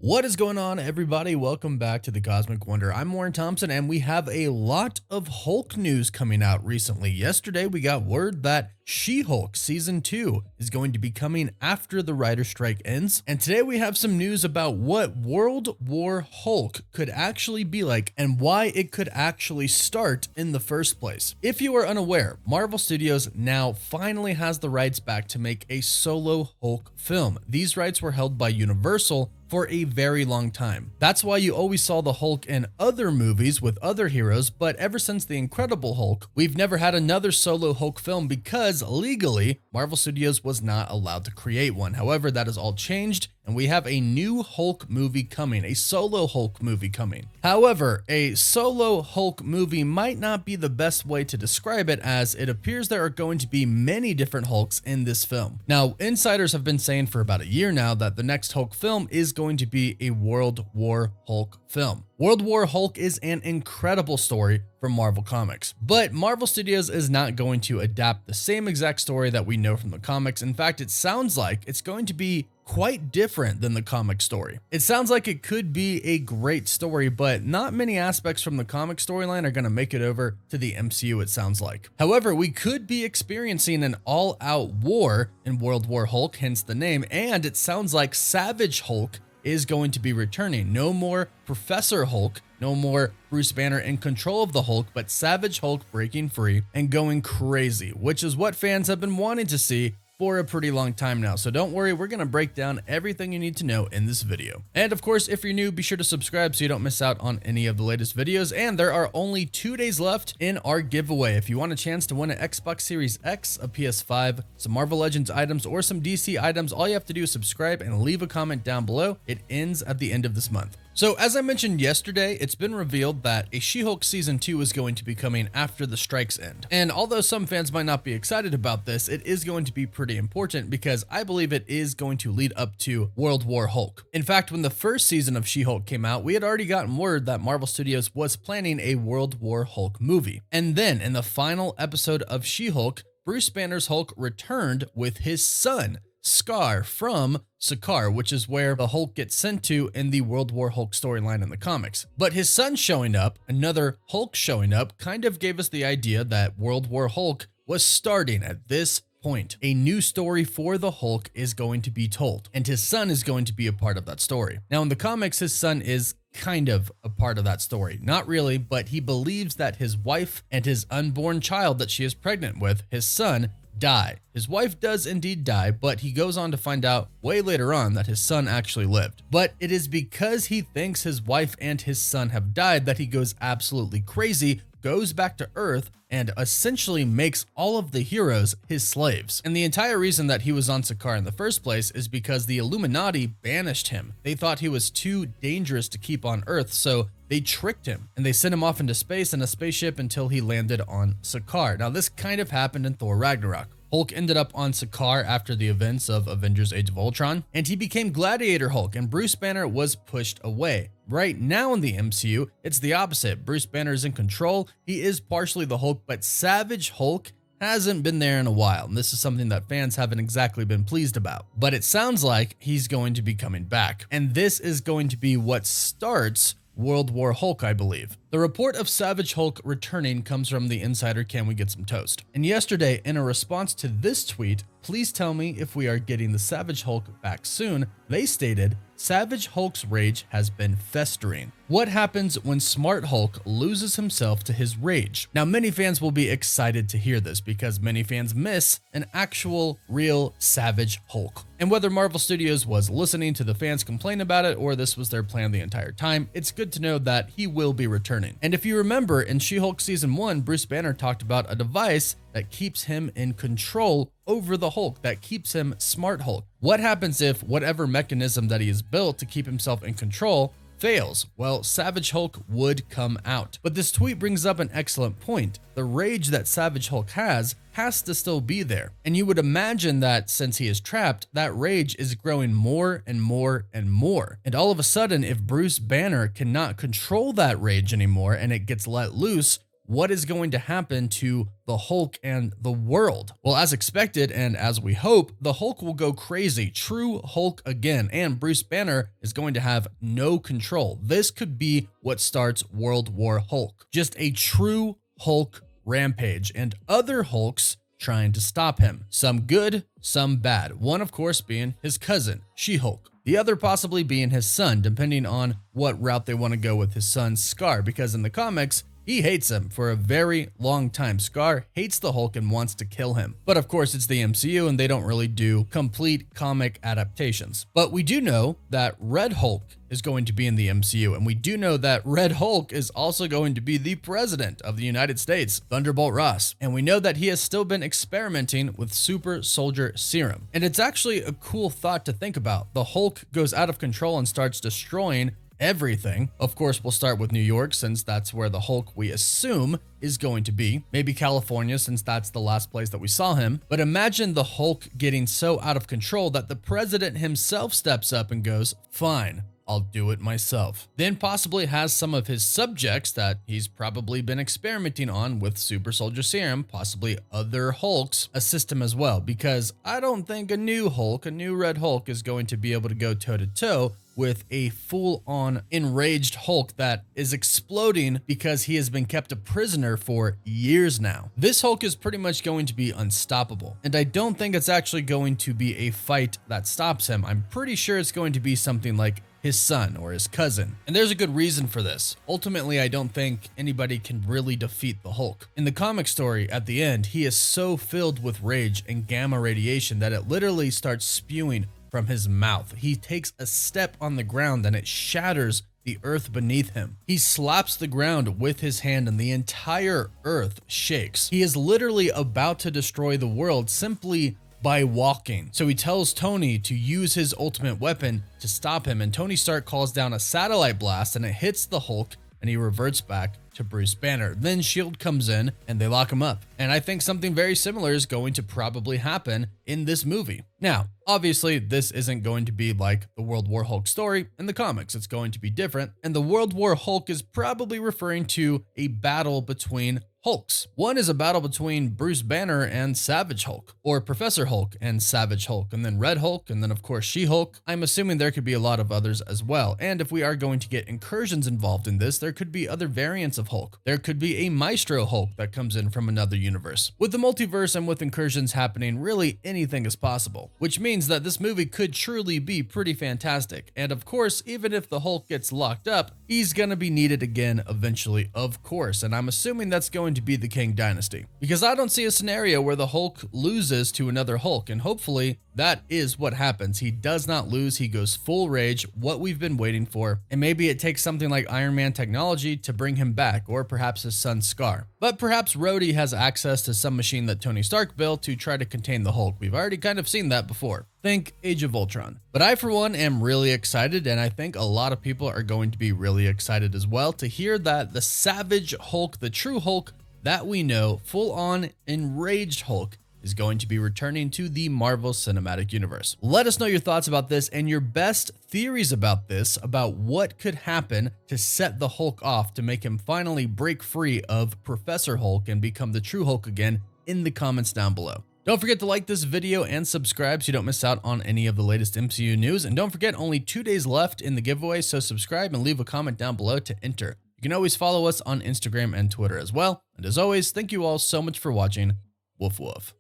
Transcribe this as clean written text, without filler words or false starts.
What is going on, everybody? Welcome back to the Cosmic Wonder. I'm Warren Thompson, and we have a lot of Hulk news coming out recently. Yesterday, we got word that She-Hulk Season 2 is going to be coming after the writer's strike ends. And today, we have some news about what World War Hulk could actually be like and why it could actually start in the first place. If you are unaware, Marvel Studios now finally has the rights back to make a solo Hulk film. These rights were held by Universal for a very long time. That's why you always saw the Hulk in other movies with other heroes, but ever since The Incredible Hulk, we've never had another solo Hulk film because legally, Marvel Studios was not allowed to create one. However, that has all changed, and we have a new Hulk movie coming, a solo Hulk movie coming. However, a solo Hulk movie might not be the best way to describe it, as it appears there are going to be many different Hulks in this film. Now, insiders have been saying for about a year now that the next Hulk film is going to be a World War Hulk film. World War Hulk is an incredible story from Marvel Comics, but Marvel Studios is not going to adapt the same exact story that we know from the comics. In fact, it sounds like it's going to be quite different than the comic story. It sounds like it could be a great story, but not many aspects from the comic storyline are going to make it over to the MCU, it sounds like. However, we could be experiencing an all-out war in World War Hulk, hence the name, and it sounds like Savage Hulk is going to be returning. No more Professor Hulk, no more Bruce Banner in control of the Hulk, but Savage Hulk breaking free and going crazy, which is what fans have been wanting to see for a pretty long time now. So don't worry, we're going to break down everything you need to know in this video. And of course, if you're new, be sure to subscribe so you don't miss out on any of the latest videos. And there are only 2 days left in our giveaway. If you want a chance to win an Xbox Series X, a PS5, some Marvel Legends items, or some DC items, all you have to do is subscribe and leave a comment down below. It ends at the end of this month. So as I mentioned yesterday, it's been revealed that a She-Hulk Season 2 is going to be coming after the strikes end. And although some fans might not be excited about this, it is going to be pretty important because I believe it is going to lead up to World War Hulk. In fact, when the first season of She-Hulk came out, we had already gotten word that Marvel Studios was planning a World War Hulk movie. And then in the final episode of She-Hulk, Bruce Banner's Hulk returned with his son, Skaar, from Skaar, which is where the Hulk gets sent to in the World War Hulk storyline in the comics. But his son showing up, another Hulk showing up, kind of gave us the idea that World War Hulk was starting at this point. A new story for the Hulk is going to be told, and his son is going to be a part of that story. Now, in the comics, his son is kind of a part of that story. Not really, but he believes that his wife and his unborn child that she is pregnant with, his son, die. His wife does indeed die, but he goes on to find out way later on that his son actually lived. But it is because he thinks his wife and his son have died that he goes absolutely crazy, goes back to Earth, and essentially makes all of the heroes his slaves. And the entire reason that he was on Skaar in the first place is because the Illuminati banished him. They thought he was too dangerous to keep on Earth, so they tricked him and they sent him off into space in a spaceship until he landed on Skaar. Now, this kind of happened in Thor Ragnarok. Hulk ended up on Skaar after the events of Avengers Age of Ultron, and he became Gladiator Hulk, and Bruce Banner was pushed away. Right now in the MCU, it's the opposite. Bruce Banner is in control. He is partially the Hulk, but Savage Hulk hasn't been there in a while, and this is something that fans haven't exactly been pleased about. But it sounds like he's going to be coming back, and this is going to be what starts World War Hulk, I believe. The report of Savage Hulk returning comes from the insider Can We Get Some Toast? And yesterday, in a response to this tweet, please tell me if we are getting the Savage Hulk back soon, they stated, Savage Hulk's rage has been festering. What happens when Smart Hulk loses himself to his rage? Now, many fans will be excited to hear this because many fans miss an actual, real Savage Hulk. And whether Marvel Studios was listening to the fans complain about it or this was their plan the entire time, it's good to know that he will be returning. And if you remember, in She-Hulk Season 1, Bruce Banner talked about a device that keeps him in control over the Hulk, that keeps him Smart Hulk. What happens if whatever mechanism that he has built to keep himself in control fails? Well, Savage Hulk would come out. But this tweet brings up an excellent point. The rage that Savage Hulk has to still be there. And you would imagine that since he is trapped, that rage is growing more and more and more. And all of a sudden, if Bruce Banner cannot control that rage anymore and it gets let loose, what is going to happen to the Hulk and the world? Well, as expected and as we hope, the Hulk will go crazy, true Hulk again, and Bruce Banner is going to have no control. This could be what starts World War Hulk. Just a true Hulk rampage and other Hulks trying to stop him. Some good, some bad. One, of course, being his cousin, She-Hulk. The other possibly being his son, depending on what route they want to go with his son, Skaar, because in the comics, he hates him for a very long time. Skaar hates the Hulk and wants to kill him. But of course, it's the MCU and they don't really do complete comic adaptations. But we do know that Red Hulk is going to be in the MCU, and we do know that Red Hulk is also going to be the president of the United States, Thunderbolt Ross. And we know that he has still been experimenting with super soldier serum. And it's actually a cool thought to think about. The Hulk goes out of control and starts destroying everything. Of course, we'll start with New York since that's where the Hulk, we assume, is going to be. Maybe California since that's the last place that we saw him. But imagine the Hulk getting so out of control that the president himself steps up and goes, "Fine, I'll do it myself." Then possibly has some of his subjects that he's probably been experimenting on with super soldier serum, possibly other Hulks, assist him as well. Because I don't think a new Hulk, a new Red Hulk, is going to be able to go toe to toe with a full-on enraged Hulk that is exploding because he has been kept a prisoner for years now. This Hulk is pretty much going to be unstoppable, and I don't think it's actually going to be a fight that stops him. I'm pretty sure it's going to be something like his son or his cousin. And there's a good reason for this. Ultimately, I don't think anybody can really defeat the Hulk. In the comic story, at the end, he is so filled with rage and gamma radiation that it literally starts spewing from his mouth. He takes a step on the ground and it shatters the earth beneath him. He slaps the ground with his hand and the entire earth shakes. He is literally about to destroy the world simply by walking. So he tells Tony to use his ultimate weapon to stop him, and Tony Stark calls down a satellite blast and it hits the Hulk and he reverts back to Bruce Banner. Then S.H.I.E.L.D. comes in and they lock him up. And I think something very similar is going to probably happen in this movie. Now, obviously, this isn't going to be like the World War Hulk story in the comics. It's going to be different. And the World War Hulk is probably referring to a battle between Hulks. One is a battle between Bruce Banner and Savage Hulk, or Professor Hulk and Savage Hulk, and then Red Hulk, and then of course She-Hulk. I'm assuming there could be a lot of others as well. And if we are going to get incursions involved in this, there could be other variants of Hulk. There could be a Maestro Hulk that comes in from another universe. With the multiverse and with incursions happening, really anything is possible, which means that this movie could truly be pretty fantastic. And of course, even if the Hulk gets locked up, he's gonna be needed again eventually, of course. And I'm assuming that's going to be the Kang Dynasty, because I don't see a scenario where the Hulk loses to another Hulk, and hopefully that is what happens. He does not lose, he goes full rage, what we've been waiting for, and maybe it takes something like Iron Man technology to bring him back, or perhaps his son Skaar. But perhaps Rhodey has access to some machine that Tony Stark built to try to contain the Hulk. We've already kind of seen that before. Think Age of Ultron. But I, for one, am really excited, and I think a lot of people are going to be really excited as well to hear that the Savage Hulk, the true Hulk that we know, full-on enraged Hulk, is going to be returning to the Marvel Cinematic Universe. Let us know your thoughts about this and your best theories about this, about what could happen to set the Hulk off to make him finally break free of Professor Hulk and become the true Hulk again in the comments down below. Don't forget to like this video and subscribe so you don't miss out on any of the latest MCU news. And don't forget, only 2 days left in the giveaway, so subscribe and leave a comment down below to enter. You can always follow us on Instagram and Twitter as well. And as always, thank you all so much for watching. Woof woof.